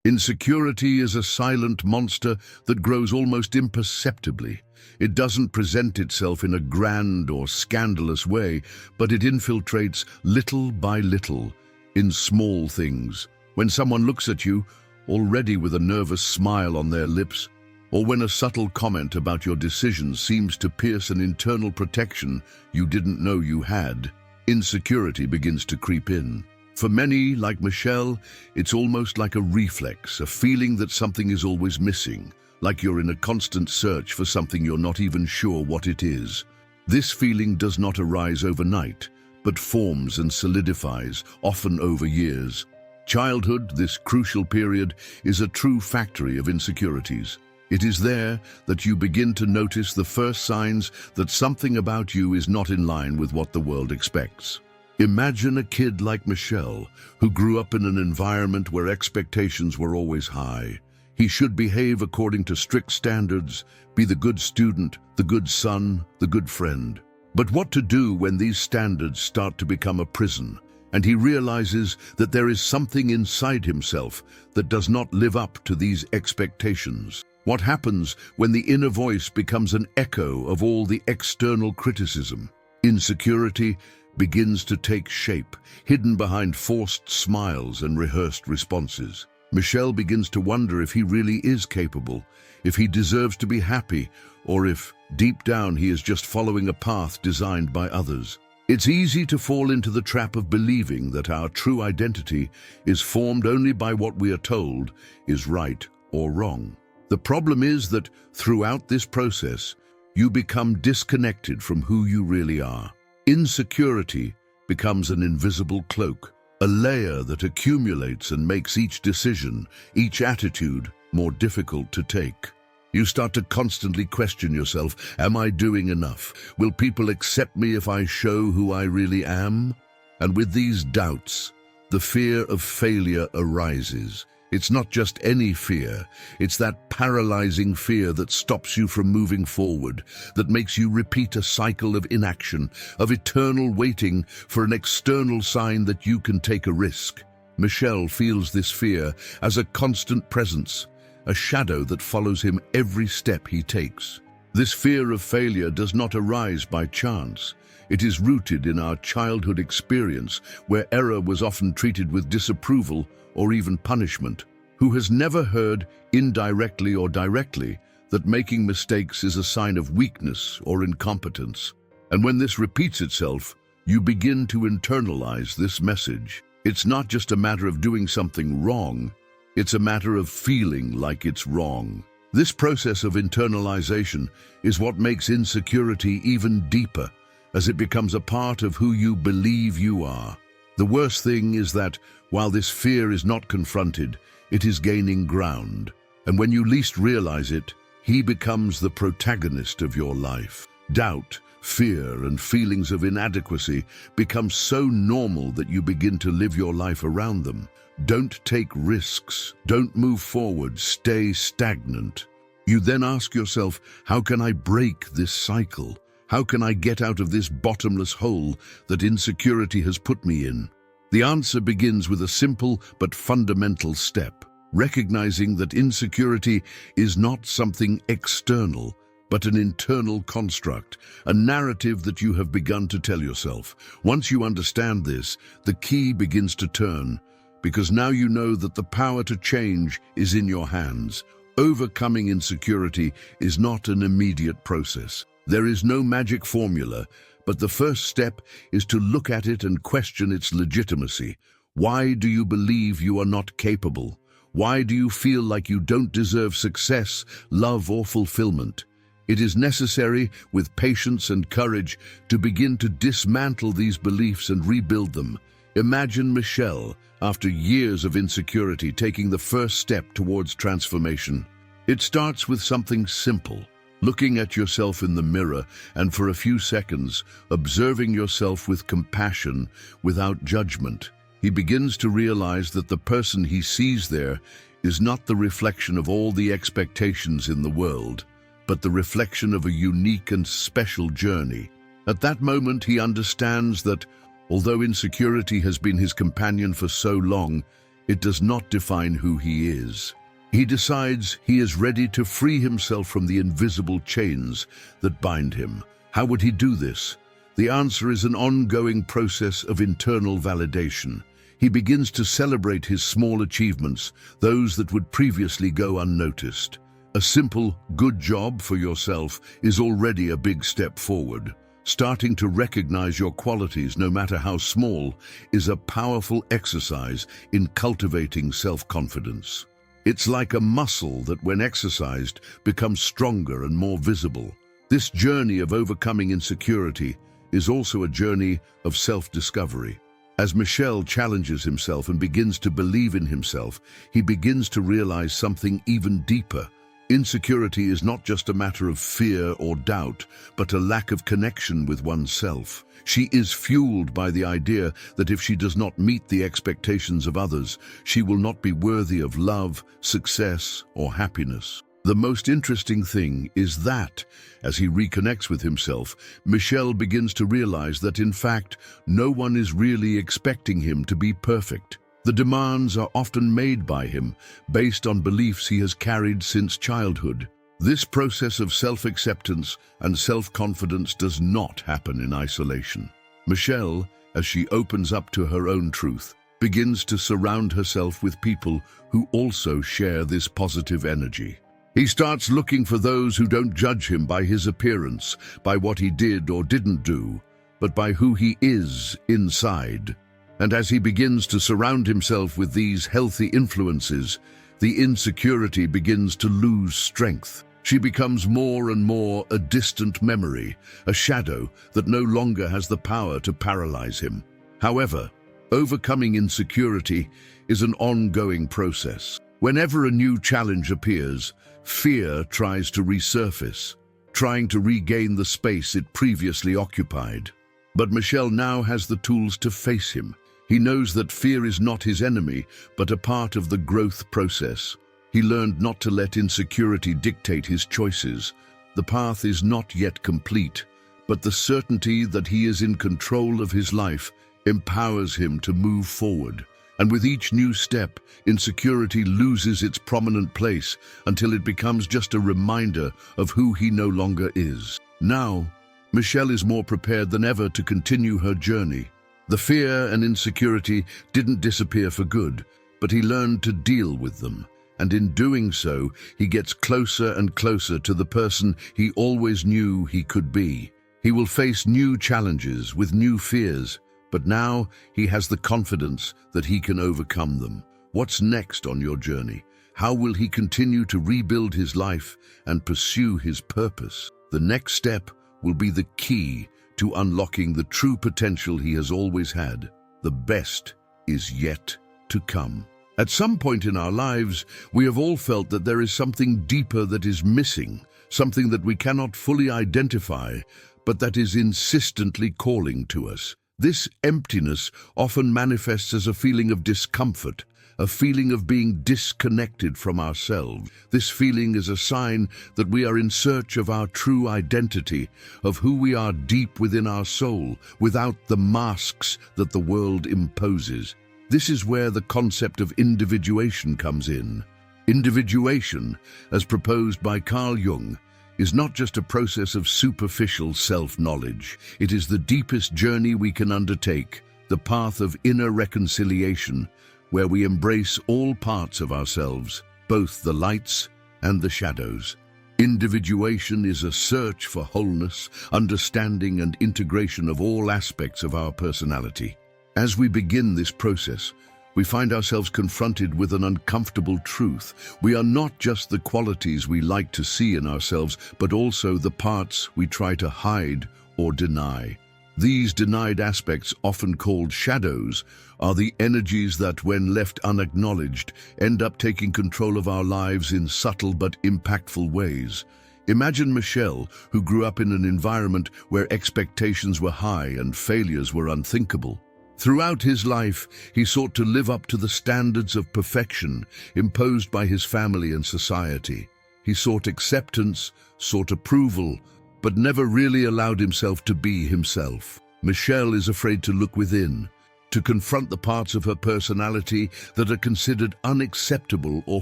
Insecurity is a silent monster that grows almost imperceptibly. It doesn't present itself in a grand or scandalous way, but it infiltrates little by little in small things. When someone looks at you, already with a nervous smile on their lips, or when a subtle comment about your decisions seems to pierce an internal protection you didn't know you had, insecurity begins to creep in. For many, like Michelle, it's almost like a reflex, a feeling that something is always missing, like you're in a constant search for something you're not even sure what it is. This feeling does not arise overnight, but forms and solidifies, often over years. Childhood, this crucial period, is a true factory of insecurities. It is there that you begin to notice the first signs that something about you is not in line with what the world expects. Imagine a kid like Michelle, who grew up in an environment where expectations were always high. He should behave according to strict standards, be the good student, the good son, the good friend. But what to do when these standards start to become a prison, and he realizes that there is something inside himself that does not live up to these expectations? What happens when the inner voice becomes an echo of all the external criticism? Insecurity begins to take shape, hidden behind forced smiles and rehearsed responses. Michelle begins to wonder if he really is capable, if he deserves to be happy, or if, deep down, he is just following a path designed by others. It's easy to fall into the trap of believing that our true identity is formed only by what we are told is right or wrong. The problem is that throughout this process, you become disconnected from who you really are. Insecurity becomes an invisible cloak, a layer that accumulates and makes each decision, each attitude, more difficult to take. You start to constantly question yourself, am I doing enough? Will people accept me if I show who I really am? And with these doubts, the fear of failure arises. It's not just any fear, it's that paralyzing fear that stops you from moving forward, that makes you repeat a cycle of inaction, of eternal waiting for an external sign that you can take a risk. Michelle feels this fear as a constant presence, a shadow that follows him every step he takes. This fear of failure does not arise by chance. It is rooted in our childhood experience, where error was often treated with disapproval or even punishment. Who has never heard, indirectly or directly, that making mistakes is a sign of weakness or incompetence? And when this repeats itself, you begin to internalize this message. It's not just a matter of doing something wrong, it's a matter of feeling like it's wrong. This process of internalization is what makes insecurity even deeper, as it becomes a part of who you believe you are. The worst thing is that, while this fear is not confronted, it is gaining ground. And when you least realize it, he becomes the protagonist of your life. Doubt, fear, and feelings of inadequacy become so normal that you begin to live your life around them. Don't take risks. Don't move forward. Stay stagnant. You then ask yourself, how can I break this cycle? How can I get out of this bottomless hole that insecurity has put me in? The answer begins with a simple but fundamental step, recognizing that insecurity is not something external, but an internal construct, a narrative that you have begun to tell yourself. Once you understand this, the key begins to turn, because now you know that the power to change is in your hands. Overcoming insecurity is not an immediate process. There is no magic formula, but the first step is to look at it and question its legitimacy. Why do you believe you are not capable? Why do you feel like you don't deserve success, love, or fulfillment? It is necessary, with patience and courage, to begin to dismantle these beliefs and rebuild them. Imagine Michelle, after years of insecurity, taking the first step towards transformation. It starts with something simple. Looking at yourself in the mirror and for a few seconds, observing yourself with compassion, without judgment. He begins to realize that the person he sees there is not the reflection of all the expectations in the world, but the reflection of a unique and special journey. At that moment, he understands that, although insecurity has been his companion for so long, It does not define who he is. He decides he is ready to free himself from the invisible chains that bind him. How would he do this? The answer is an ongoing process of internal validation. He begins to celebrate his small achievements, those that would previously go unnoticed. A simple, good job for yourself is already a big step forward. Starting to recognize your qualities, no matter how small, is a powerful exercise in cultivating self-confidence. It's like a muscle that, when exercised, becomes stronger and more visible. This journey of overcoming insecurity is also a journey of self-discovery. As Michel challenges himself and begins to believe in himself, he begins to realize something even deeper. Insecurity is not just a matter of fear or doubt, but a lack of connection with oneself. She is fueled by the idea that if she does not meet the expectations of others, she will not be worthy of love, success, or happiness. The most interesting thing is that, as he reconnects with himself, Michel begins to realize that, in fact, no one is really expecting him to be perfect. The demands are often made by him, based on beliefs he has carried since childhood. This process of self-acceptance and self-confidence does not happen in isolation. Michel, as she opens up to her own truth, begins to surround herself with people who also share this positive energy. He starts looking for those who don't judge him by his appearance, by what he did or didn't do, but by who he is inside. And as he begins to surround himself with these healthy influences, the insecurity begins to lose strength. She becomes more and more a distant memory, a shadow that no longer has the power to paralyze him. However, overcoming insecurity is an ongoing process. Whenever a new challenge appears, fear tries to resurface, trying to regain the space it previously occupied. But Michel now has the tools to face him. He knows that fear is not his enemy, but a part of the growth process. He learned not to let insecurity dictate his choices. The path is not yet complete, but the certainty that he is in control of his life empowers him to move forward. And with each new step, insecurity loses its prominent place until it becomes just a reminder of who he no longer is. Now, Michel is more prepared than ever to continue her journey. The fear and insecurity didn't disappear for good, but he learned to deal with them. And in doing so, he gets closer and closer to the person he always knew he could be. He will face new challenges with new fears, but now he has the confidence that he can overcome them. What's next on your journey? How will he continue to rebuild his life and pursue his purpose? The next step will be the key to unlocking the true potential he has always had. The best is yet to come. At some point in our lives, we have all felt that there is something deeper that is missing, something that we cannot fully identify, but that is insistently calling to us. This emptiness often manifests as a feeling of discomfort, a feeling of being disconnected from ourselves. This feeling is a sign that we are in search of our true identity, of who we are deep within our soul, without the masks that the world imposes. This is where the concept of individuation comes in. Individuation, as proposed by Carl Jung, is not just a process of superficial self-knowledge. It is the deepest journey we can undertake, the path of inner reconciliation, where we embrace all parts of ourselves, both the lights and the shadows. Individuation is a search for wholeness, understanding, and integration of all aspects of our personality. As we begin this process, we find ourselves confronted with an uncomfortable truth. We are not just the qualities we like to see in ourselves, but also the parts we try to hide or deny. These denied aspects, often called shadows, are the energies that, when left unacknowledged, end up taking control of our lives in subtle but impactful ways. Imagine Michel, who grew up in an environment where expectations were high and failures were unthinkable. Throughout his life, he sought to live up to the standards of perfection imposed by his family and society. He sought acceptance, sought approval, but never really allowed himself to be himself. Michel is afraid to look within. to confront the parts of her personality that are considered unacceptable or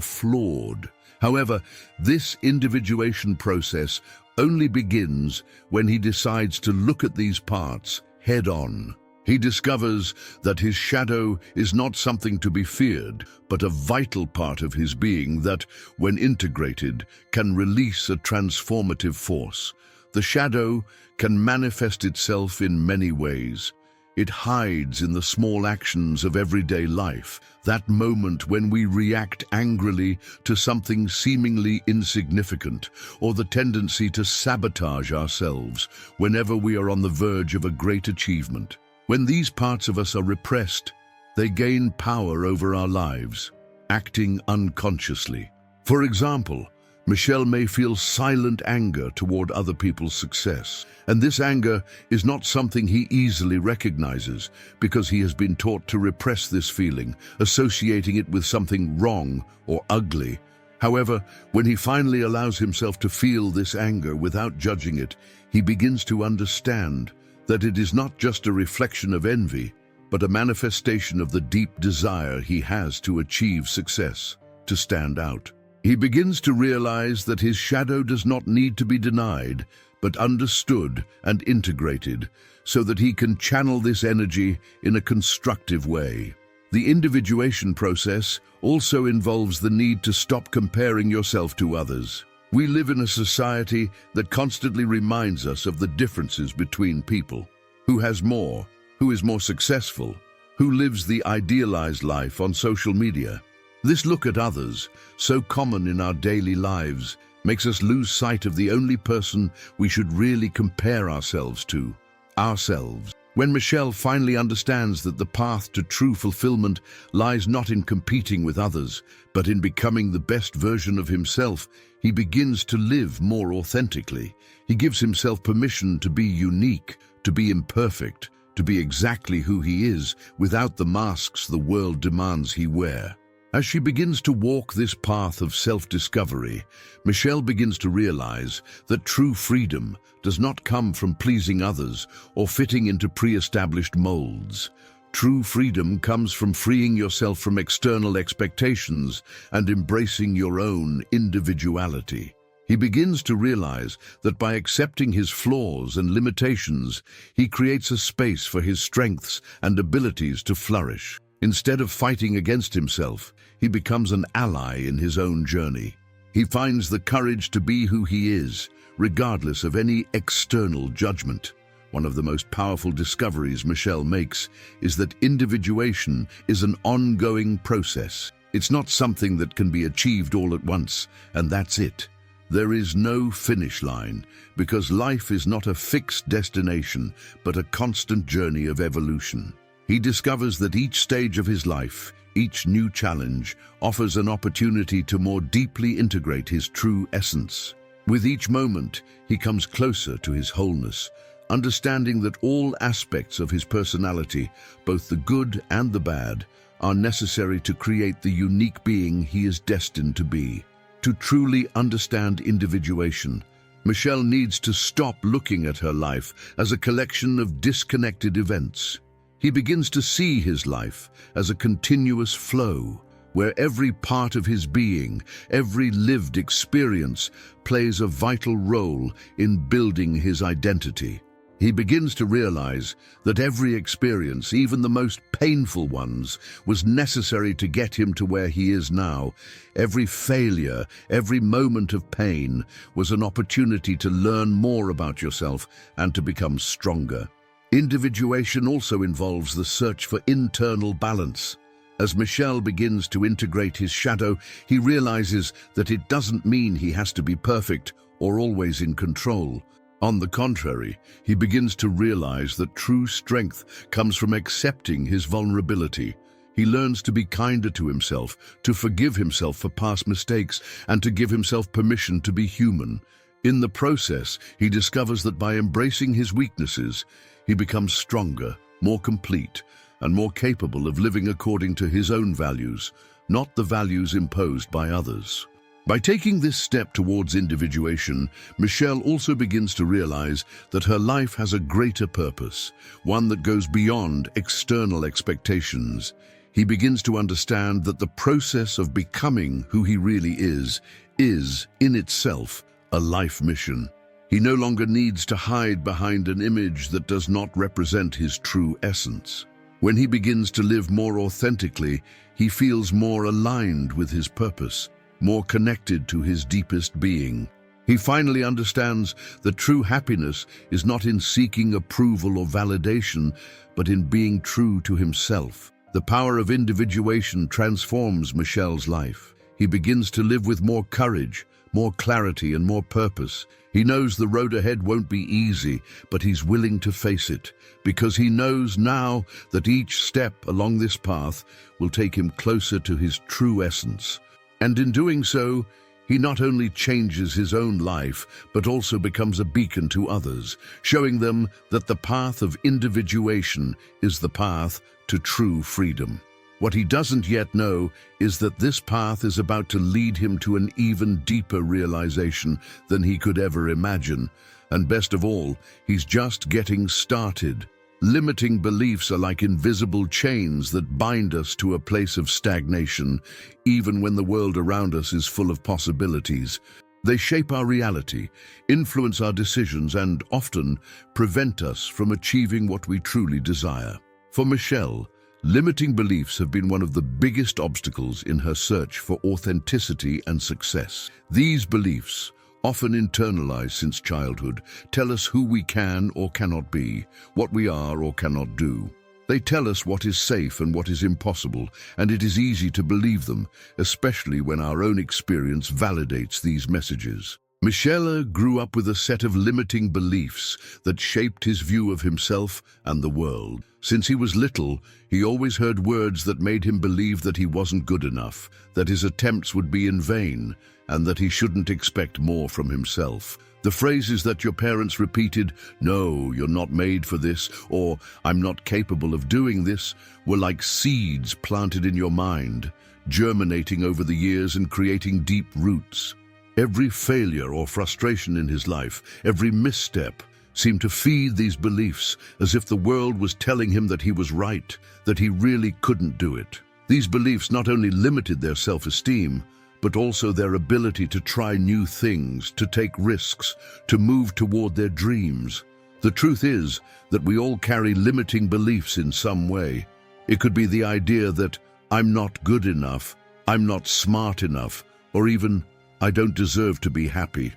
flawed. However, this individuation process only begins when he decides to look at these parts head-on. He discovers that his shadow is not something to be feared, but a vital part of his being that, when integrated, can release a transformative force. The shadow can manifest itself in many ways. It hides in the small actions of everyday life, that moment when we react angrily to something seemingly insignificant, or the tendency to sabotage ourselves whenever we are on the verge of a great achievement. When these parts of us are repressed, they gain power over our lives, acting unconsciously. For example, Michel may feel silent anger toward other people's success, and this anger is not something he easily recognizes because he has been taught to repress this feeling, associating it with something wrong or ugly. However, when he finally allows himself to feel this anger without judging it, he begins to understand that it is not just a reflection of envy, but a manifestation of the deep desire he has to achieve success, to stand out. He begins to realize that his shadow does not need to be denied, but understood and integrated, so that he can channel this energy in a constructive way. The individuation process also involves the need to stop comparing yourself to others. We live in a society that constantly reminds us of the differences between people. Who has more? Who is more successful? Who lives the idealized life on social media? This look at others, so common in our daily lives, makes us lose sight of the only person we should really compare ourselves to, ourselves. When Michel finally understands that the path to true fulfillment lies not in competing with others, but in becoming the best version of himself, he begins to live more authentically. He gives himself permission to be unique, to be imperfect, to be exactly who he is, without the masks the world demands he wear. As she begins to walk this path of self-discovery, Michel begins to realize that true freedom does not come from pleasing others or fitting into pre-established molds. True freedom comes from freeing yourself from external expectations and embracing your own individuality. He begins to realize that by accepting his flaws and limitations, he creates a space for his strengths and abilities to flourish. Instead of fighting against himself, he becomes an ally in his own journey. He finds the courage to be who he is, regardless of any external judgment. One of the most powerful discoveries Michel makes is that individuation is an ongoing process. It's not something that can be achieved all at once, and that's it. There is no finish line, because life is not a fixed destination, but a constant journey of evolution. He discovers that each stage of his life, each new challenge, offers an opportunity to more deeply integrate his true essence. With each moment, he comes closer to his wholeness, understanding that all aspects of his personality, both the good and the bad, are necessary to create the unique being he is destined to be. To truly understand individuation, Michel needs to stop looking at her life as a collection of disconnected events. He begins to see his life as a continuous flow, where every part of his being, every lived experience, plays a vital role in building his identity. He begins to realize that every experience, even the most painful ones, was necessary to get him to where he is now. Every failure, every moment of pain was an opportunity to learn more about yourself and to become stronger. Individuation also involves the search for internal balance. As Michel begins to integrate his shadow, he realizes that it doesn't mean he has to be perfect or always in control. On the contrary, he begins to realize that true strength comes from accepting his vulnerability. He learns to be kinder to himself, to forgive himself for past mistakes, and to give himself permission to be human. In the process, he discovers that by embracing his weaknesses, he becomes stronger, more complete, and more capable of living according to his own values, not the values imposed by others. By taking this step towards individuation, Michelle also begins to realize that her life has a greater purpose, one that goes beyond external expectations. He begins to understand that the process of becoming who he really is, in itself, a life mission. He no longer needs to hide behind an image that does not represent his true essence. When he begins to live more authentically, he feels more aligned with his purpose, more connected to his deepest being. He finally understands that true happiness is not in seeking approval or validation, but in being true to himself. The power of individuation transforms Michelle's life. He begins to live with more courage, more clarity, and more purpose. He knows the road ahead won't be easy, but he's willing to face it, because he knows now that each step along this path will take him closer to his true essence. And in doing so, he not only changes his own life, but also becomes a beacon to others, showing them that the path of individuation is the path to true freedom. What he doesn't yet know is that this path is about to lead him to an even deeper realization than he could ever imagine. And best of all, he's just getting started. Limiting beliefs are like invisible chains that bind us to a place of stagnation, even when the world around us is full of possibilities. They shape our reality, influence our decisions, and often prevent us from achieving what we truly desire. For Michelle, limiting beliefs have been one of the biggest obstacles in her search for authenticity and success. These beliefs, often internalized since childhood, tell us who we can or cannot be, what we are or cannot do. They tell us what is safe and what is impossible, and it is easy to believe them, especially when our own experience validates these messages. Michelle grew up with a set of limiting beliefs that shaped his view of himself and the world. Since he was little, he always heard words that made him believe that he wasn't good enough, that his attempts would be in vain, and that he shouldn't expect more from himself. The phrases that your parents repeated, "No, you're not made for this," or "I'm not capable of doing this," were like seeds planted in your mind, germinating over the years and creating deep roots. Every failure or frustration in his life, every misstep, seemed to feed these beliefs, as if the world was telling him that he was right, that he really couldn't do it. These beliefs not only limited their self-esteem, but also their ability to try new things, to take risks, to move toward their dreams. The truth is that we all carry limiting beliefs in some way. It could be the idea that I'm not good enough, I'm not smart enough, or even I don't deserve to be happy.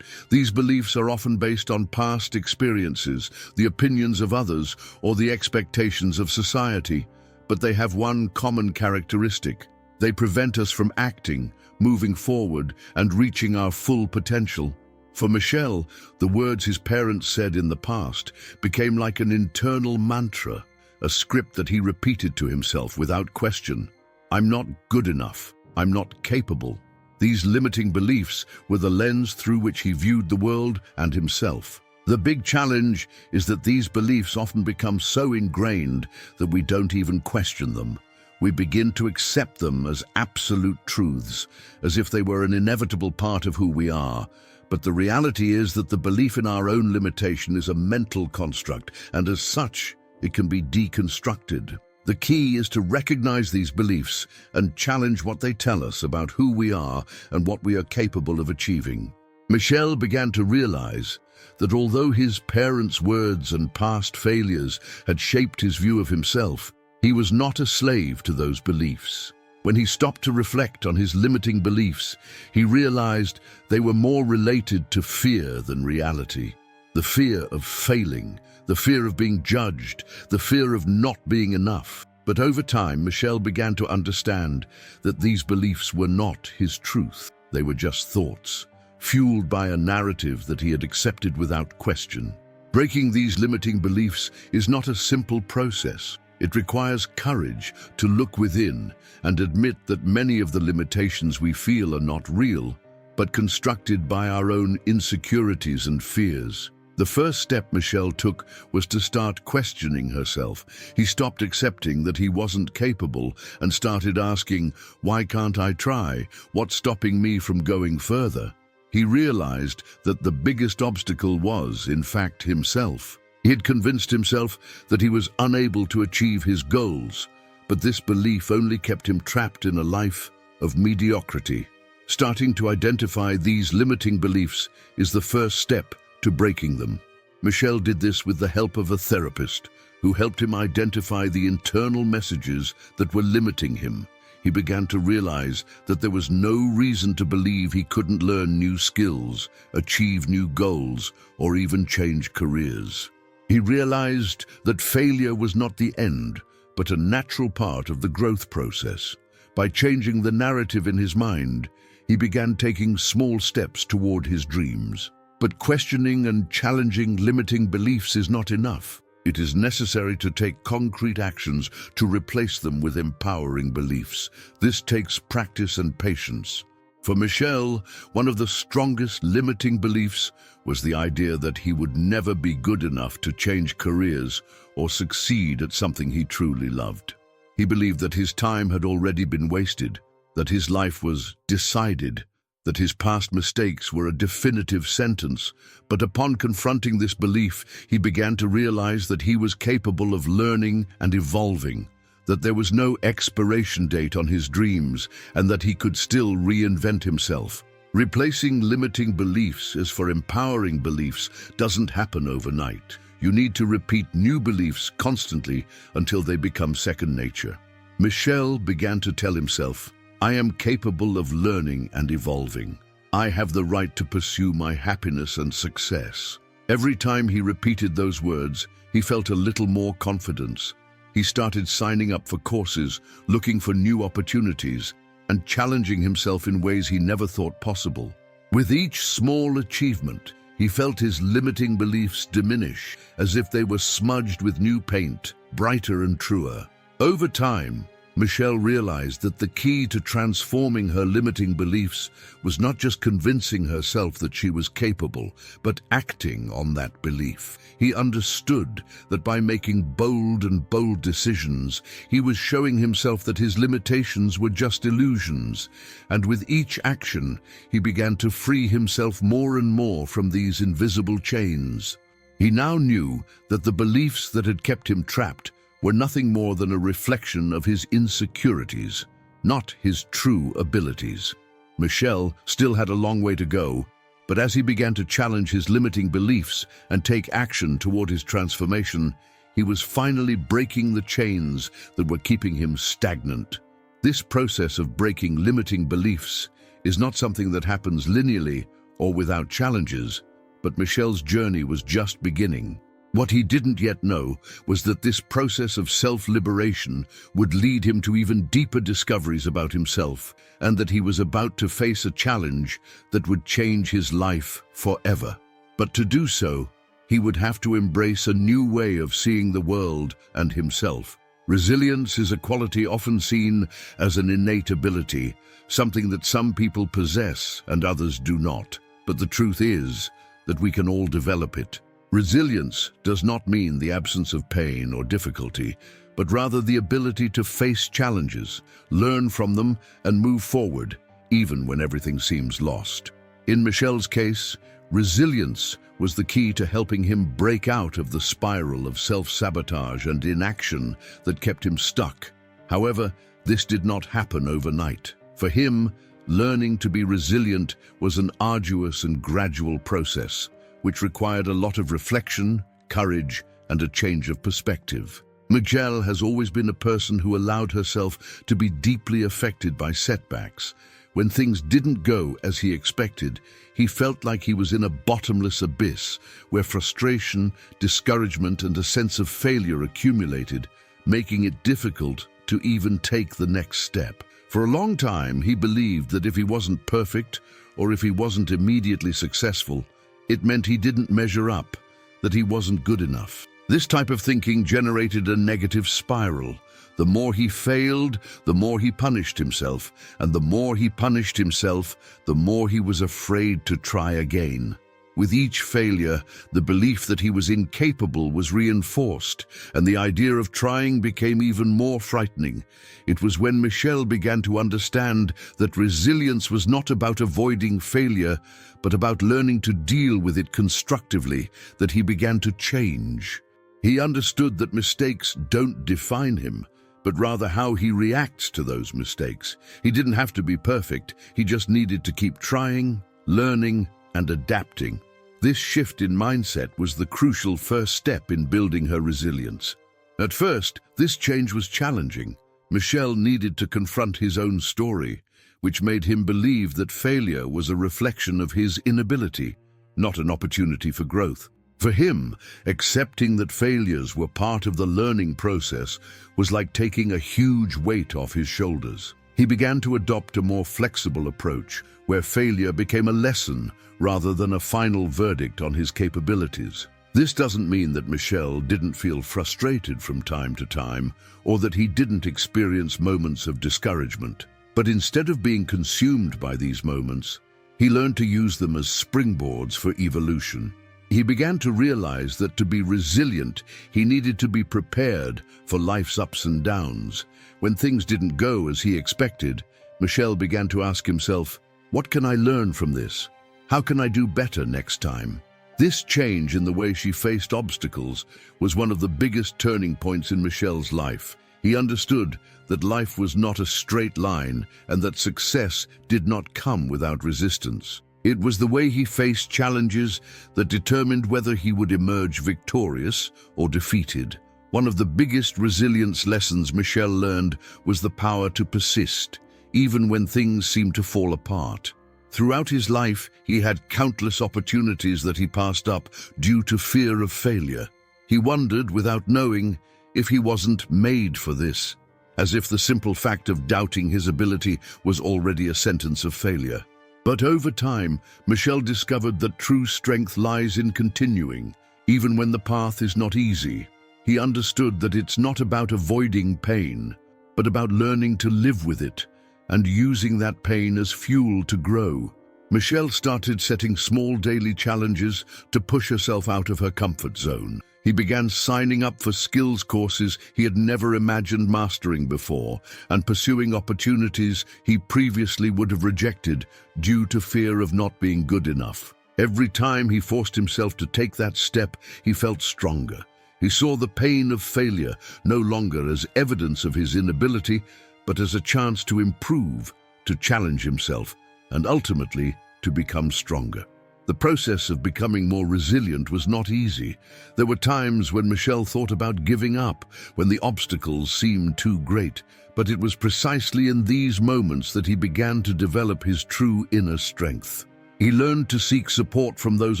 These beliefs are often based on past experiences, the opinions of others, or the expectations of society. But they have one common characteristic. They prevent us from acting, moving forward, and reaching our full potential. For Michelle, the words his parents said in the past became like an internal mantra, a script that he repeated to himself without question. I'm not good enough. I'm not capable. These limiting beliefs were the lens through which he viewed the world and himself. The big challenge is that these beliefs often become so ingrained that we don't even question them. We begin to accept them as absolute truths, as if they were an inevitable part of who we are. But the reality is that the belief in our own limitation is a mental construct, and as such, it can be deconstructed. The key is to recognize these beliefs and challenge what they tell us about who we are and what we are capable of achieving. Michelle began to realize that although his parents' words and past failures had shaped his view of himself, he was not a slave to those beliefs. When he stopped to reflect on his limiting beliefs, he realized they were more related to fear than reality. The fear of failing, the fear of being judged, the fear of not being enough. But over time, Michelle began to understand that these beliefs were not his truth. They were just thoughts, fueled by a narrative that he had accepted without question. Breaking these limiting beliefs is not a simple process. It requires courage to look within and admit that many of the limitations we feel are not real, but constructed by our own insecurities and fears. The first step Michel took was to start questioning herself. He stopped accepting that he wasn't capable and started asking, "Why can't I try? What's stopping me from going further?" He realized that the biggest obstacle was, in fact, himself. He had convinced himself that he was unable to achieve his goals, but this belief only kept him trapped in a life of mediocrity. Starting to identify these limiting beliefs is the first step to breaking them. Michel did this with the help of a therapist who helped him identify the internal messages that were limiting him. He began to realize that there was no reason to believe he couldn't learn new skills, achieve new goals, or even change careers. He realized that failure was not the end, but a natural part of the growth process. By changing the narrative in his mind, he began taking small steps toward his dreams. But questioning and challenging limiting beliefs is not enough. It is necessary to take concrete actions to replace them with empowering beliefs. This takes practice and patience. For Michel, one of the strongest limiting beliefs was the idea that he would never be good enough to change careers or succeed at something he truly loved. He believed that his time had already been wasted, that his life was decided, that his past mistakes were a definitive sentence. But upon confronting this belief, he began to realize that he was capable of learning and evolving, that there was no expiration date on his dreams, and that he could still reinvent himself. Replacing limiting beliefs as for empowering beliefs doesn't happen overnight. You need to repeat new beliefs constantly until they become second nature. Michel began to tell himself, "I am capable of learning and evolving. I have the right to pursue my happiness and success." Every time he repeated those words, he felt a little more confidence. He started signing up for courses, looking for new opportunities, and challenging himself in ways he never thought possible. With each small achievement, he felt his limiting beliefs diminish, as if they were smudged with new paint, brighter and truer. Over time, Michel realized that the key to transforming her limiting beliefs was not just convincing herself that she was capable, but acting on that belief. He understood that by making bold decisions, he was showing himself that his limitations were just illusions, and with each action, he began to free himself more and more from these invisible chains. He now knew that the beliefs that had kept him trapped were nothing more than a reflection of his insecurities, not his true abilities. Michel still had a long way to go, but as he began to challenge his limiting beliefs and take action toward his transformation, he was finally breaking the chains that were keeping him stagnant. This process of breaking limiting beliefs is not something that happens linearly or without challenges, but Michel's journey was just beginning. What he didn't yet know was that this process of self-liberation would lead him to even deeper discoveries about himself, and that he was about to face a challenge that would change his life forever. But to do so, he would have to embrace a new way of seeing the world and himself. Resilience is a quality often seen as an innate ability, something that some people possess and others do not. But the truth is that we can all develop it. Resilience does not mean the absence of pain or difficulty, but rather the ability to face challenges, learn from them, and move forward, even when everything seems lost. In Michel's case, resilience was the key to helping him break out of the spiral of self-sabotage and inaction that kept him stuck. However, this did not happen overnight. For him, learning to be resilient was an arduous and gradual process, which required a lot of reflection, courage, and a change of perspective. Michel has always been a person who allowed herself to be deeply affected by setbacks. When things didn't go as he expected, he felt like he was in a bottomless abyss, where frustration, discouragement, and a sense of failure accumulated, making it difficult to even take the next step. For a long time, he believed that if he wasn't perfect, or if he wasn't immediately successful, it meant he didn't measure up, that he wasn't good enough. This type of thinking generated a negative spiral. The more he failed, the more he punished himself, and the more he punished himself, the more he was afraid to try again. With each failure, the belief that he was incapable was reinforced, and the idea of trying became even more frightening. It was when Michel began to understand that resilience was not about avoiding failure, but about learning to deal with it constructively, that he began to change. He understood that mistakes don't define him, but rather how he reacts to those mistakes. He didn't have to be perfect, he just needed to keep trying, learning, and adapting. This shift in mindset was the crucial first step in building her resilience. At first, this change was challenging. Michel needed to confront his own story, which made him believe that failure was a reflection of his inability, not an opportunity for growth. For him, accepting that failures were part of the learning process was like taking a huge weight off his shoulders. He began to adopt a more flexible approach, where failure became a lesson rather than a final verdict on his capabilities. This doesn't mean that Michel didn't feel frustrated from time to time, or that he didn't experience moments of discouragement. But instead of being consumed by these moments, he learned to use them as springboards for evolution. He began to realize that to be resilient, he needed to be prepared for life's ups and downs. When things didn't go as he expected, Michel began to ask himself, what can I learn from this? How can I do better next time? This change in the way she faced obstacles was one of the biggest turning points in Michel's life. He understood that life was not a straight line and that success did not come without resistance. It was the way he faced challenges that determined whether he would emerge victorious or defeated. One of the biggest resilience lessons Michel learned was the power to persist, even when things seemed to fall apart. Throughout his life, he had countless opportunities that he passed up due to fear of failure. He wondered, without knowing, if he wasn't made for this, as if the simple fact of doubting his ability was already a sentence of failure. But over time, Michel discovered that true strength lies in continuing, even when the path is not easy. He understood that it's not about avoiding pain, but about learning to live with it and using that pain as fuel to grow. Michel started setting small daily challenges to push herself out of her comfort zone. He began signing up for skills courses he had never imagined mastering before and pursuing opportunities he previously would have rejected due to fear of not being good enough. Every time he forced himself to take that step, he felt stronger. He saw the pain of failure no longer as evidence of his inability, but as a chance to improve, to challenge himself, and ultimately to become stronger. The process of becoming more resilient was not easy. There were times when Michel thought about giving up, when the obstacles seemed too great, but it was precisely in these moments that he began to develop his true inner strength. He learned to seek support from those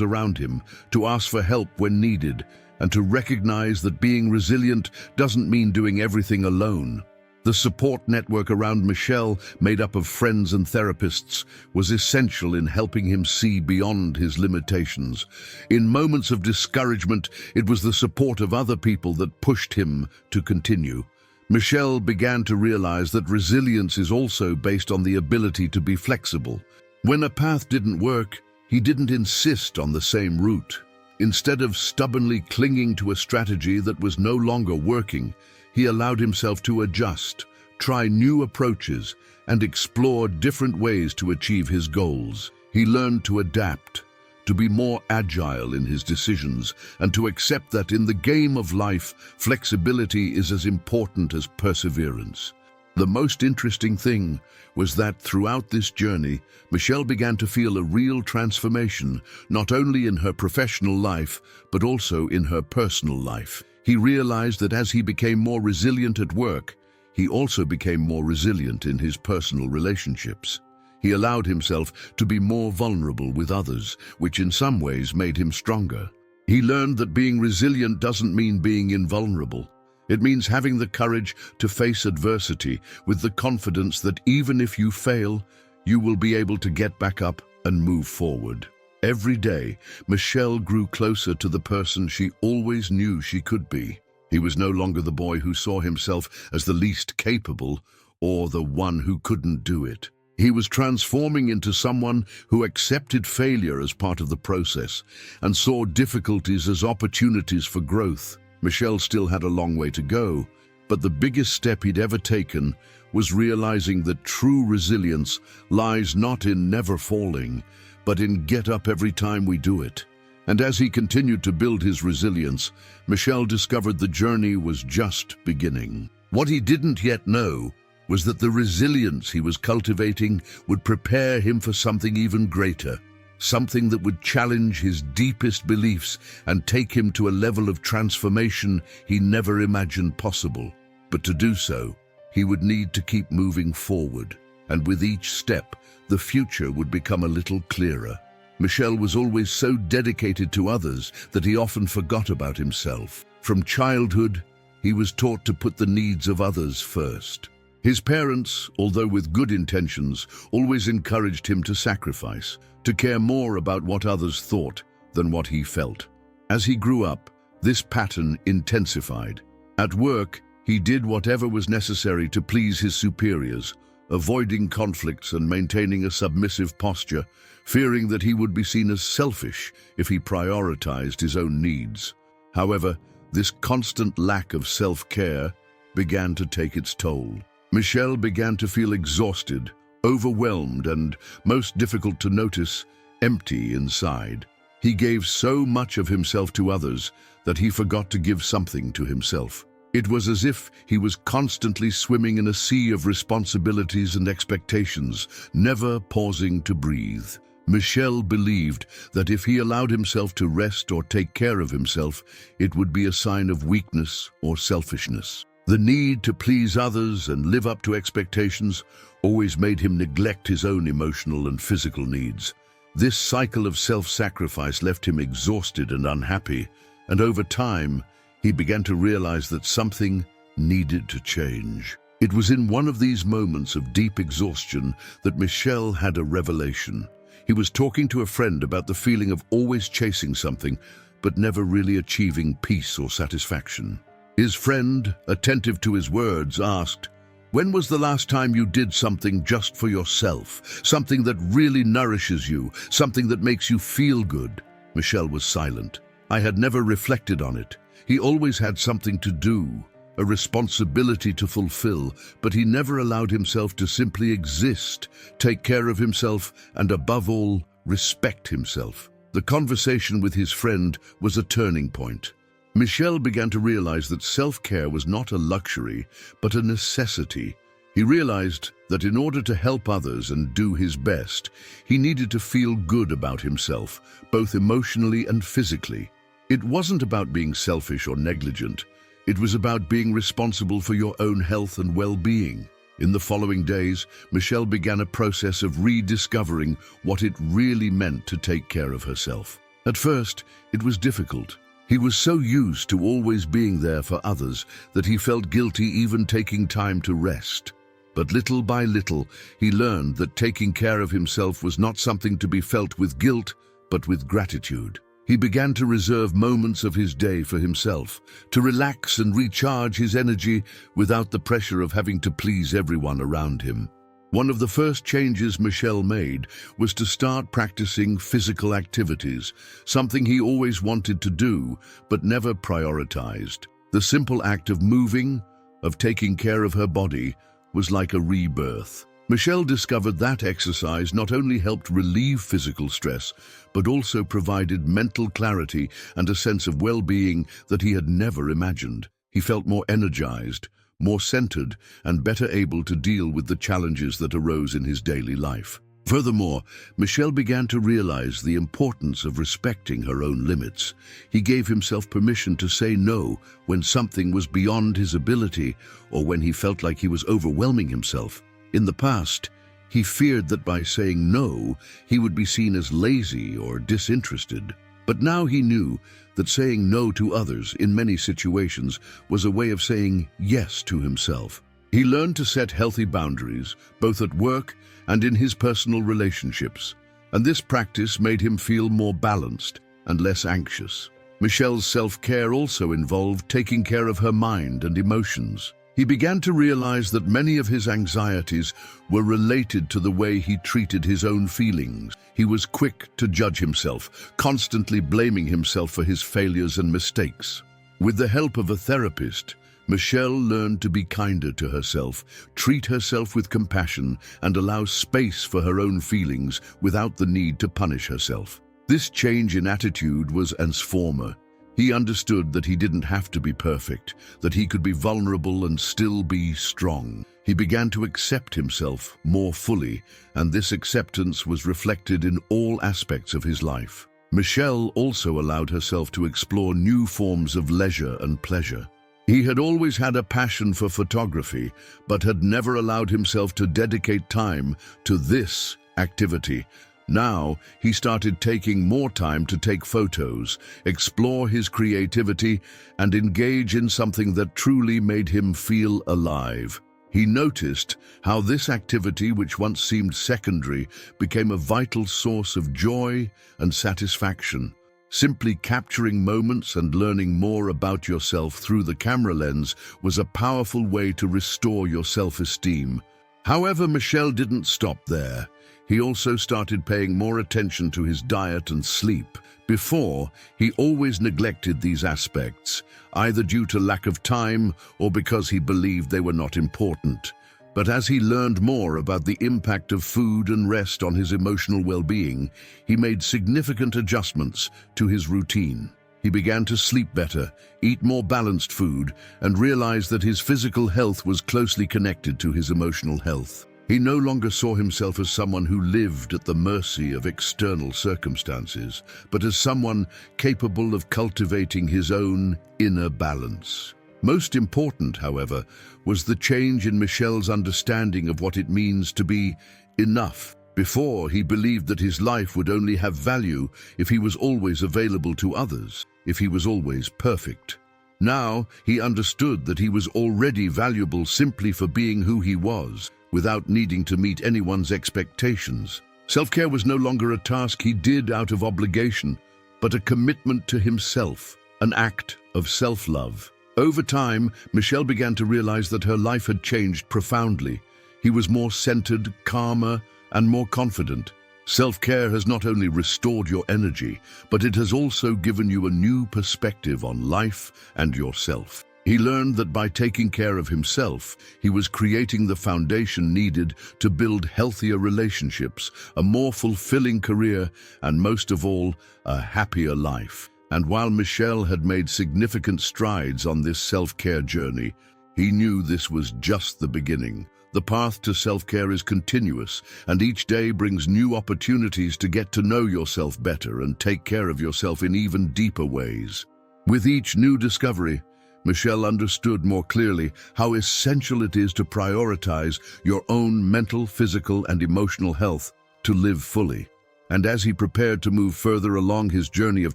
around him, to ask for help when needed, and to recognize that being resilient doesn't mean doing everything alone. The support network around Michel, made up of friends and therapists, was essential in helping him see beyond his limitations. In moments of discouragement, it was the support of other people that pushed him to continue. Michel began to realize that resilience is also based on the ability to be flexible. When a path didn't work, he didn't insist on the same route. Instead of stubbornly clinging to a strategy that was no longer working, he allowed himself to adjust, try new approaches, and explore different ways to achieve his goals. He learned to adapt, to be more agile in his decisions, and to accept that in the game of life, flexibility is as important as perseverance. The most interesting thing was that throughout this journey, Michel began to feel a real transformation, not only in her professional life, but also in her personal life. He realized that as he became more resilient at work, he also became more resilient in his personal relationships. He allowed himself to be more vulnerable with others, which in some ways made him stronger. He learned that being resilient doesn't mean being invulnerable. It means having the courage to face adversity with the confidence that even if you fail, you will be able to get back up and move forward. Every day, Michel grew closer to the person she always knew she could be. He was no longer the boy who saw himself as the least capable or the one who couldn't do it. He was transforming into someone who accepted failure as part of the process and saw difficulties as opportunities for growth. Michel still had a long way to go, but the biggest step he'd ever taken was realizing that true resilience lies not in never falling, but in get up every time we do it. And as he continued to build his resilience, Michel discovered the journey was just beginning. What he didn't yet know was that the resilience he was cultivating would prepare him for something even greater, something that would challenge his deepest beliefs and take him to a level of transformation he never imagined possible. But to do so, he would need to keep moving forward, and with each step, the future would become a little clearer. Michel was always so dedicated to others that he often forgot about himself. From childhood, he was taught to put the needs of others first. His parents, although with good intentions, always encouraged him to sacrifice, to care more about what others thought than what he felt. As he grew up, this pattern intensified. At work, he did whatever was necessary to please his superiors, avoiding conflicts and maintaining a submissive posture, fearing that he would be seen as selfish if he prioritized his own needs. However, this constant lack of self-care began to take its toll. Michel began to feel exhausted, overwhelmed, and, most difficult to notice, empty inside. He gave so much of himself to others that he forgot to give something to himself. It was as if he was constantly swimming in a sea of responsibilities and expectations, never pausing to breathe. Michel believed that if he allowed himself to rest or take care of himself, it would be a sign of weakness or selfishness. The need to please others and live up to expectations always made him neglect his own emotional and physical needs. This cycle of self-sacrifice left him exhausted and unhappy, and over time, he began to realize that something needed to change. It was in one of these moments of deep exhaustion that Michel had a revelation. He was talking to a friend about the feeling of always chasing something, but never really achieving peace or satisfaction. His friend, attentive to his words, asked, "When was the last time you did something just for yourself? Something that really nourishes you, something that makes you feel good?" Michel was silent. I had never reflected on it. He always had something to do, a responsibility to fulfill, but he never allowed himself to simply exist, take care of himself, and above all, respect himself. The conversation with his friend was a turning point. Michel began to realize that self-care was not a luxury, but a necessity. He realized that in order to help others and do his best, he needed to feel good about himself, both emotionally and physically. It wasn't about being selfish or negligent. It was about being responsible for your own health and well-being. In the following days, Michel began a process of rediscovering what it really meant to take care of herself. At first, it was difficult. He was so used to always being there for others that he felt guilty even taking time to rest. But little by little, he learned that taking care of himself was not something to be felt with guilt, but with gratitude. He began to reserve moments of his day for himself, to relax and recharge his energy without the pressure of having to please everyone around him. One of the first changes Michel made was to start practicing physical activities, something he always wanted to do, but never prioritized. The simple act of moving, of taking care of her body, was like a rebirth. Michel discovered that exercise not only helped relieve physical stress, but also provided mental clarity and a sense of well-being that he had never imagined. He felt more energized, more centered, and better able to deal with the challenges that arose in his daily life. Furthermore, Michel began to realize the importance of respecting her own limits. He gave himself permission to say no when something was beyond his ability or when he felt like he was overwhelming himself. In the past, he feared that by saying no, he would be seen as lazy or disinterested. But now he knew that saying no to others in many situations was a way of saying yes to himself. He learned to set healthy boundaries, both at work and in his personal relationships, and this practice made him feel more balanced and less anxious. Michel's self-care also involved taking care of her mind and emotions. He began to realize that many of his anxieties were related to the way he treated his own feelings. He was quick to judge himself, constantly blaming himself for his failures and mistakes. With the help of a therapist, Michelle learned to be kinder to herself, treat herself with compassion, and allow space for her own feelings without the need to punish herself. This change in attitude was transformative. He understood that he didn't have to be perfect, that he could be vulnerable and still be strong. He began to accept himself more fully, and this acceptance was reflected in all aspects of his life. Michelle also allowed herself to explore new forms of leisure and pleasure. He had always had a passion for photography, but had never allowed himself to dedicate time to this activity. Now, he started taking more time to take photos, explore his creativity, and engage in something that truly made him feel alive. He noticed how this activity, which once seemed secondary, became a vital source of joy and satisfaction. Simply capturing moments and learning more about yourself through the camera lens was a powerful way to restore your self-esteem. However, Michelle didn't stop there. He also started paying more attention to his diet and sleep. Before, he always neglected these aspects, either due to lack of time or because he believed they were not important. But as he learned more about the impact of food and rest on his emotional well-being, he made significant adjustments to his routine. He began to sleep better, eat more balanced food, and realized that his physical health was closely connected to his emotional health. He no longer saw himself as someone who lived at the mercy of external circumstances, but as someone capable of cultivating his own inner balance. Most important, however, was the change in Michelle's understanding of what it means to be enough. Before, he believed that his life would only have value if he was always available to others, if he was always perfect. Now, he understood that he was already valuable simply for being who he was, without needing to meet anyone's expectations. Self-care was no longer a task he did out of obligation, but a commitment to himself, an act of self-love. Over time, Michelle began to realize that her life had changed profoundly. He was more centered, calmer, and more confident. Self-care has not only restored your energy, but it has also given you a new perspective on life and yourself. He learned that by taking care of himself, he was creating the foundation needed to build healthier relationships, a more fulfilling career, and most of all, a happier life. And while Michelle had made significant strides on this self-care journey, he knew this was just the beginning. The path to self-care is continuous, and each day brings new opportunities to get to know yourself better and take care of yourself in even deeper ways. With each new discovery, Michelle understood more clearly how essential it is to prioritize your own mental, physical, and emotional health to live fully. And as he prepared to move further along his journey of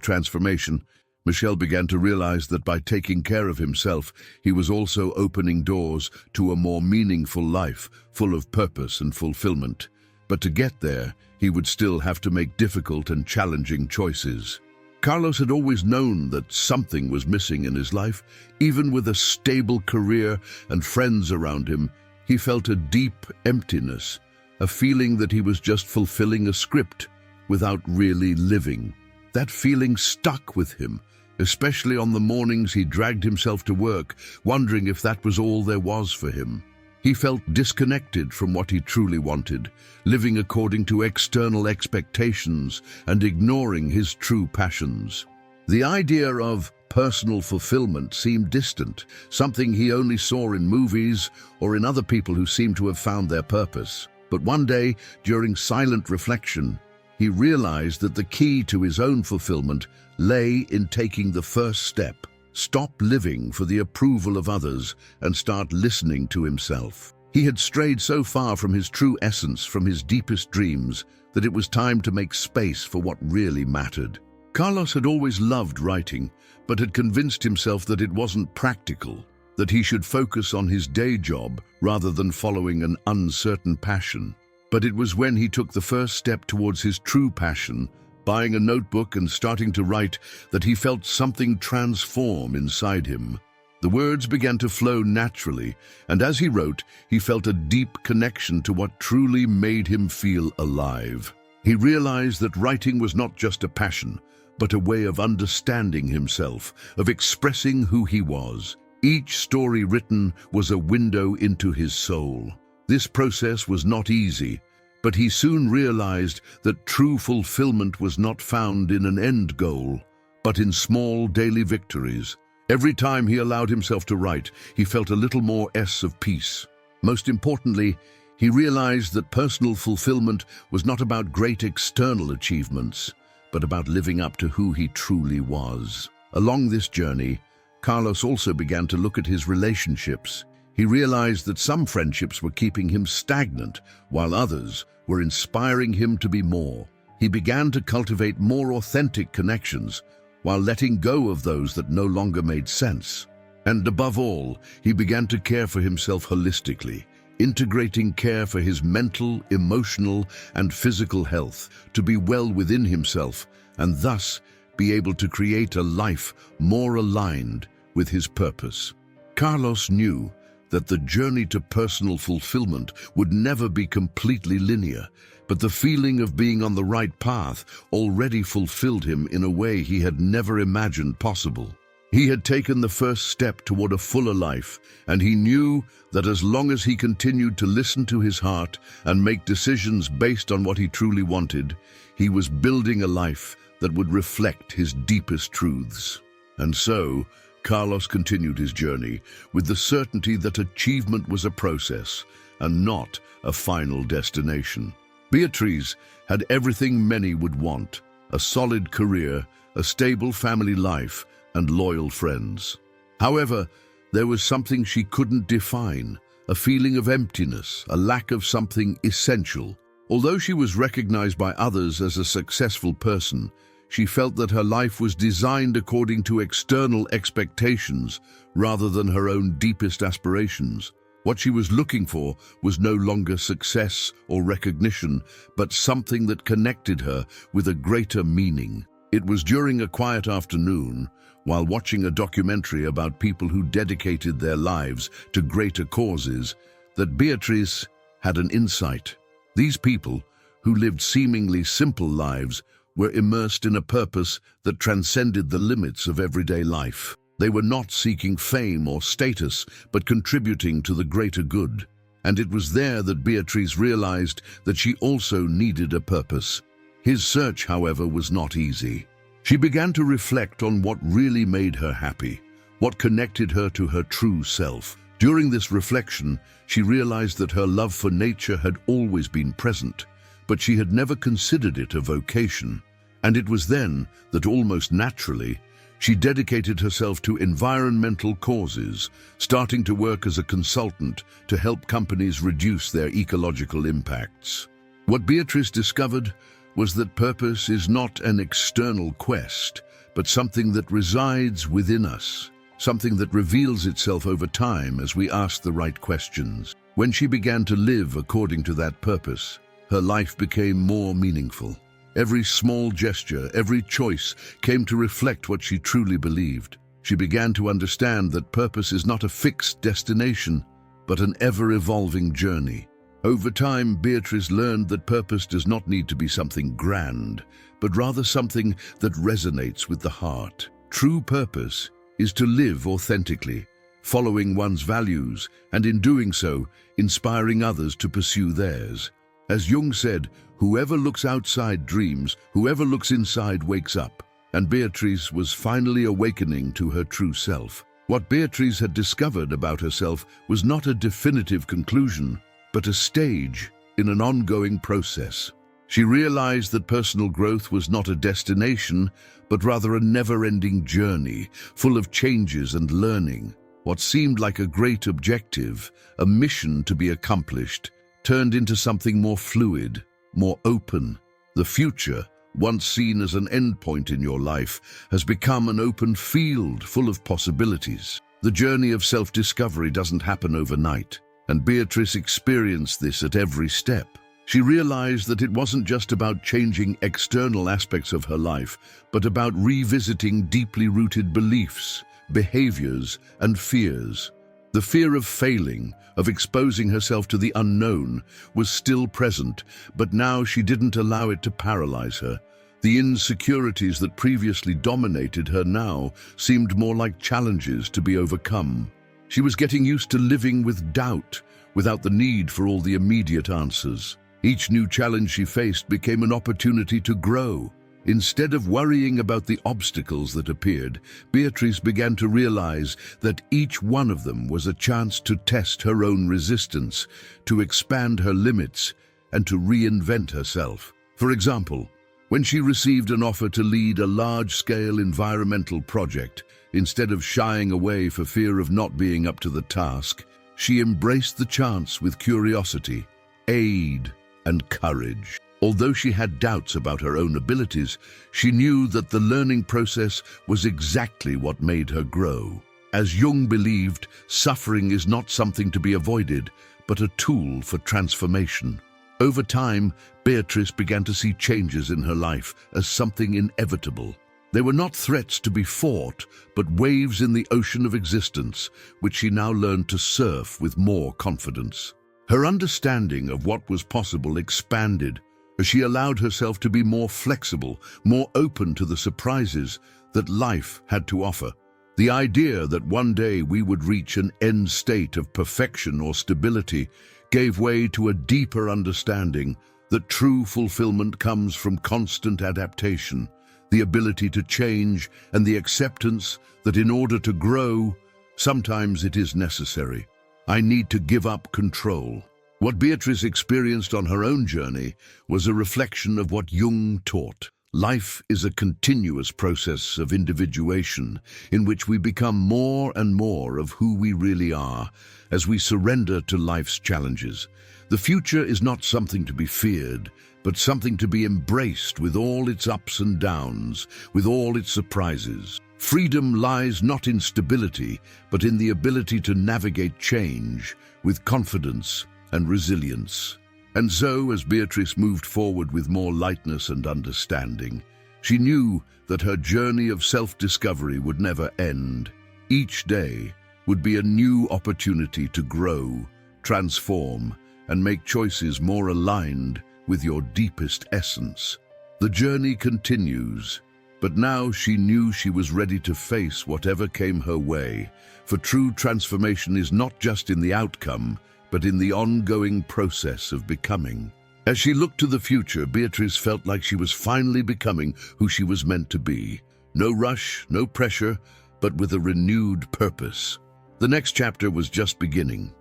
transformation, Michelle began to realize that by taking care of himself, he was also opening doors to a more meaningful life, full of purpose and fulfillment. But to get there, he would still have to make difficult and challenging choices. Carlos had always known that something was missing in his life. Even with a stable career and friends around him, he felt a deep emptiness, a feeling that he was just fulfilling a script without really living. That feeling stuck with him, especially on the mornings he dragged himself to work, wondering if that was all there was for him. He felt disconnected from what he truly wanted, living according to external expectations and ignoring his true passions. The idea of personal fulfillment seemed distant, something he only saw in movies or in other people who seemed to have found their purpose. But one day, during silent reflection, he realized that the key to his own fulfillment lay in taking the first step. Stop living for the approval of others and start listening to himself. He had strayed so far from his true essence, from his deepest dreams, that it was time to make space for what really mattered. Carlos had always loved writing, but had convinced himself that it wasn't practical, that he should focus on his day job rather than following an uncertain passion. But it was when he took the first step towards his true passion, buying a notebook and starting to write, that he felt something transform inside him. The words began to flow naturally, and as he wrote, he felt a deep connection to what truly made him feel alive. He realized that writing was not just a passion, but a way of understanding himself, of expressing who he was. Each story written was a window into his soul. This process was not easy, but he soon realized that true fulfillment was not found in an end goal, but in small daily victories. Every time he allowed himself to write, he felt a little more of peace. Most importantly, he realized that personal fulfillment was not about great external achievements, but about living up to who he truly was. Along this journey, Carlos also began to look at his relationships. He realized that some friendships were keeping him stagnant, while others were inspiring him to be more. He began to cultivate more authentic connections, while letting go of those that no longer made sense. And above all, he began to care for himself holistically, integrating care for his mental, emotional, and physical health to be well within himself and thus be able to create a life more aligned with his purpose. Carlos knew that the journey to personal fulfillment would never be completely linear, but the feeling of being on the right path already fulfilled him in a way he had never imagined possible. He had taken the first step toward a fuller life, and he knew that as long as he continued to listen to his heart and make decisions based on what he truly wanted, he was building a life that would reflect his deepest truths. And so, Carlos continued his journey with the certainty that achievement was a process and not a final destination. Beatriz had everything many would want: a solid career, a stable family life, and loyal friends. However, there was something she couldn't define, a feeling of emptiness, a lack of something essential. Although she was recognized by others as a successful person, she felt that her life was designed according to external expectations rather than her own deepest aspirations. What she was looking for was no longer success or recognition, but something that connected her with a greater meaning. It was during a quiet afternoon, while watching a documentary about people who dedicated their lives to greater causes, that Beatriz had an insight. These people, who lived seemingly simple lives, were immersed in a purpose that transcended the limits of everyday life. They were not seeking fame or status, but contributing to the greater good. And it was there that Beatriz realized that she also needed a purpose. His search, however, was not easy. She began to reflect on what really made her happy, what connected her to her true self. During this reflection, she realized that her love for nature had always been present, but she had never considered it a vocation. And it was then that, almost naturally, she dedicated herself to environmental causes, starting to work as a consultant to help companies reduce their ecological impacts. What Beatrice discovered was that purpose is not an external quest, but something that resides within us, something that reveals itself over time as we ask the right questions. When she began to live according to that purpose, her life became more meaningful. Every small gesture, every choice came to reflect what she truly believed. She began to understand that purpose is not a fixed destination, but an ever-evolving journey. Over time, Beatrice learned that purpose does not need to be something grand, but rather something that resonates with the heart. True purpose is to live authentically, following one's values, and in doing so, inspiring others to pursue theirs. As Jung said, whoever looks outside dreams, whoever looks inside wakes up. And Beatrice was finally awakening to her true self. What Beatrice had discovered about herself was not a definitive conclusion, but a stage in an ongoing process. She realized that personal growth was not a destination, but rather a never-ending journey, full of changes and learning. What seemed like a great objective, a mission to be accomplished, turned into something more fluid, more open. The future, once seen as an endpoint in your life, has become an open field full of possibilities. The journey of self-discovery doesn't happen overnight, and Beatrice experienced this at every step. She realized that it wasn't just about changing external aspects of her life, but about revisiting deeply rooted beliefs, behaviors, and fears. The fear of failing, of exposing herself to the unknown, was still present, but now she didn't allow it to paralyze her. The insecurities that previously dominated her now seemed more like challenges to be overcome. She was getting used to living with doubt, without the need for all the immediate answers. Each new challenge she faced became an opportunity to grow. Instead of worrying about the obstacles that appeared, Beatrice began to realize that each one of them was a chance to test her own resistance, to expand her limits, and to reinvent herself. For example, when she received an offer to lead a large-scale environmental project, instead of shying away for fear of not being up to the task, she embraced the chance with curiosity, aid, and courage. Although she had doubts about her own abilities, she knew that the learning process was exactly what made her grow. As Jung believed, suffering is not something to be avoided, but a tool for transformation. Over time, Beatrice began to see changes in her life as something inevitable. They were not threats to be fought, but waves in the ocean of existence, which she now learned to surf with more confidence. Her understanding of what was possible expanded as she allowed herself to be more flexible, more open to the surprises that life had to offer. The idea that one day we would reach an end state of perfection or stability gave way to a deeper understanding that true fulfillment comes from constant adaptation, the ability to change, and the acceptance that in order to grow, sometimes it is necessary. I need to give up control. What Beatrice experienced on her own journey was a reflection of what Jung taught. Life is a continuous process of individuation in which we become more and more of who we really are as we surrender to life's challenges. The future is not something to be feared, but something to be embraced with all its ups and downs, with all its surprises. Freedom lies not in stability, but in the ability to navigate change with confidence and resilience. And so, as Beatrice moved forward with more lightness and understanding, she knew that her journey of self-discovery would never end. Each day would be a new opportunity to grow, transform, and make choices more aligned with your deepest essence. The journey continues, but now she knew she was ready to face whatever came her way, for true transformation is not just in the outcome, but in the ongoing process of becoming. As she looked to the future, Beatrice felt like she was finally becoming who she was meant to be. No rush, no pressure, but with a renewed purpose. The next chapter was just beginning.